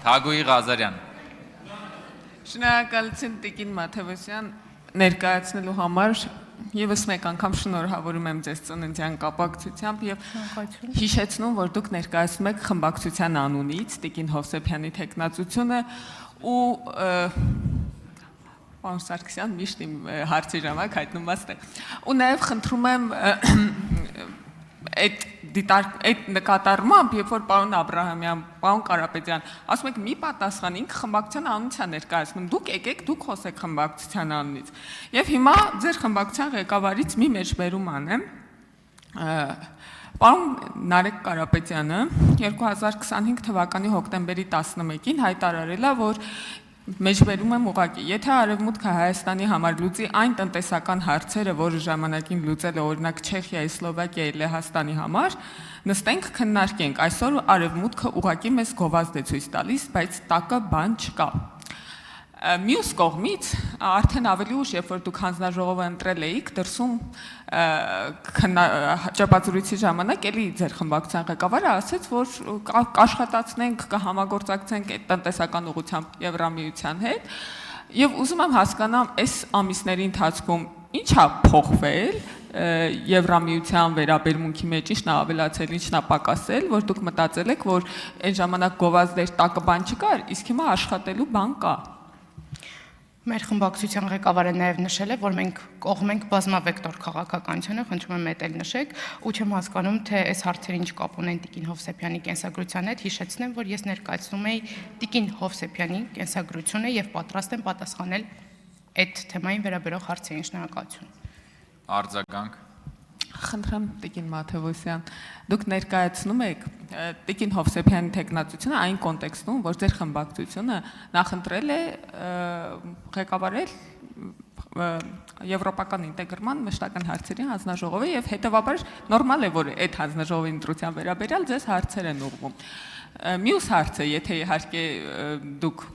Թագուհի Ղազարյան։ Շնորհակալություն Տիկին Մաթևոսյան ներկայացնելու համար եւս մեկ անգամ շնորհավորում եմ ձեզ ծննդյան կապակցությամբ եւ հիշեցնում, որ դուք ներկայացնում եք խմբակցության անունից Տիկին Հովսեփյանի թեկնածությունը ու Պարոն Սարգսյան միշտ իմ հարցի ժամանակ հայտնումաց է։ Ու նաև խնդրում եմ այդ նկատառմամբ, երբ որ պարոն Աբրահամյան, պարոն Կարապետյան, ասում եք մի պատասխան, ինքը խմբակցության անունից ներկայացնում, դուք եկեք, դուք խոսեք խմբակցության անունից։ Եվ հիմա ձեր խմբակցության ղեկավարից մի մեջբերում անեմ։ Պարոն Նարեկ Կարապետյանը 2025 թվականի հոկտեմբերի 11-ին հայտարարել է, որ մեջբերում եմ ուղղակի, եթե Արևմուտքը Հայաստանի համար լուծի այն տնտեսական հարցերը, որը ժամանակին լուծել է օրինակ Չեխիայի, Սլովակիայի, Լեհաստանի համար, նստենք քննարկենք, այսօր Արևմուտքը ուղղակի մեզ գովազդ է ցույց տալիս, բայց տակը բան չկա։ Մյուս կողմից արդեն ավելի ուշ, երբ որ դուք հանձնաժողովը ընտրել էիք, դրսում ճապածուրույցի ժամանակ էլի ձեր խմբակցության ղեկավարը ասաց, որ կաշխատացնենք, կհամագործակցենք այդ տնտեսական ուղղությամբ Եվրամիության հետ, եւ ուզում եմ հասկանամ, այս ամիսների ընթացքում ինչ է փոխվել Եվրամիության վերաբերմունքի մեջ, ինչն է ավելացել, ինչն է պակասել, որ դուք մտածել եք, որ այն ժամանակ գովազդեր տակը բան չկար, իսկ հիմա աշխատելու բան կա։ Մեր խմբակցության ղեկավարը նաև նշել է, որ մենք կողմ ենք բազմավեկտոր քաղաքականությունը, խնդրում եմ մետ էլ նշեք, ու չեմ հասկանում, թե այս հարցերը ինչ կապ ունեն Տիկին Հովսեփյանի կենսագրության հետ, հիշեցնեմ, որ ես ներկայացնում էի Տիկին Հովսեփյանի կենսագրությունը եւ պատրաստ եմ պատասխանել այդ թեմային վերաբերող հարցերին, շնորհակալություն։ Արձագանք։ Խնդրեմ Տիկին Մաթևոսյան, դուք ներկայացնում եք Տիկին Հովսեփյանի թեկնածությունը այն կոնտեքստում, որ ձեր խմբակցությունը նախընտրել է ղեկավարել եվրոպական ինտեգրման մշտական հարցերի հանձնաժողովը եւ հետեւաբար նորմալ է, որ այդ հանձնաժողովի ընտրության վերաբերյալ ձեզ հարցեր են ուղղվում։ Մյուս հարցը, եթե իհարկե դուք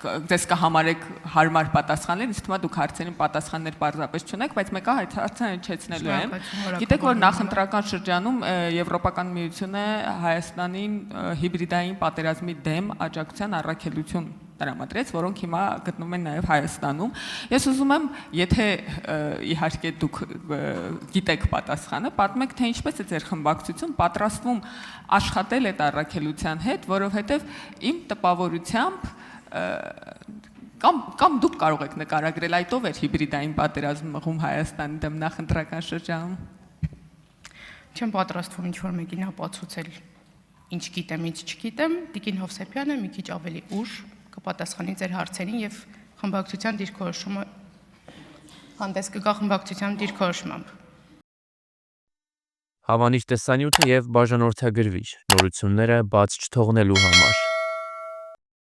ձեզ կհամարեք հարմար պատասխանել, ինձ թվում է դուք հարցերին պատասխաններ պարզապես չունեք, բայց մեկը այդ հարցը հնչեցնելու եմ։ Գիտեք, որ նախընտրական շրջանում Եվրոպական միությունը Հայաստանին հիբրիդային պատերազմի դեմ աջակցության առաքելություն տրամադրեց, որոնք հիմա գտնվում են նաև Հայաստանում։ Ես ուզում եմ, եթե իհարկե դուք գիտեք պատասխանը, պատմեք, թե ինչպես է ձեր խմբակցություն պատրաստվում աշխատել այդ առաքելության հետ, որովհետև իմ տպավորությամբ կամ դուք կարող եք նկարագրել այդ ով էր հիբրիդային պատերազմ մղում Հայաստանի դեմ նախընտրական շրջանում։ Չեմ պատրաստվում ինչ-որ մեկին ապացուցել, ինչ գիտեմ, ինչ չգիտեմ, Տիկին Հովսեփյանը մի քիչ ավելի ուշ կպատասխանի ձեր հարցերին եւ խմբակցության դիրքորոշումը հանդես կգա խմբակցության դիրքորոշմամբ։ Հավանիչ տեսանյութը եւ բաժանորդագրվիչ նորությունները բաց չթողնելու համար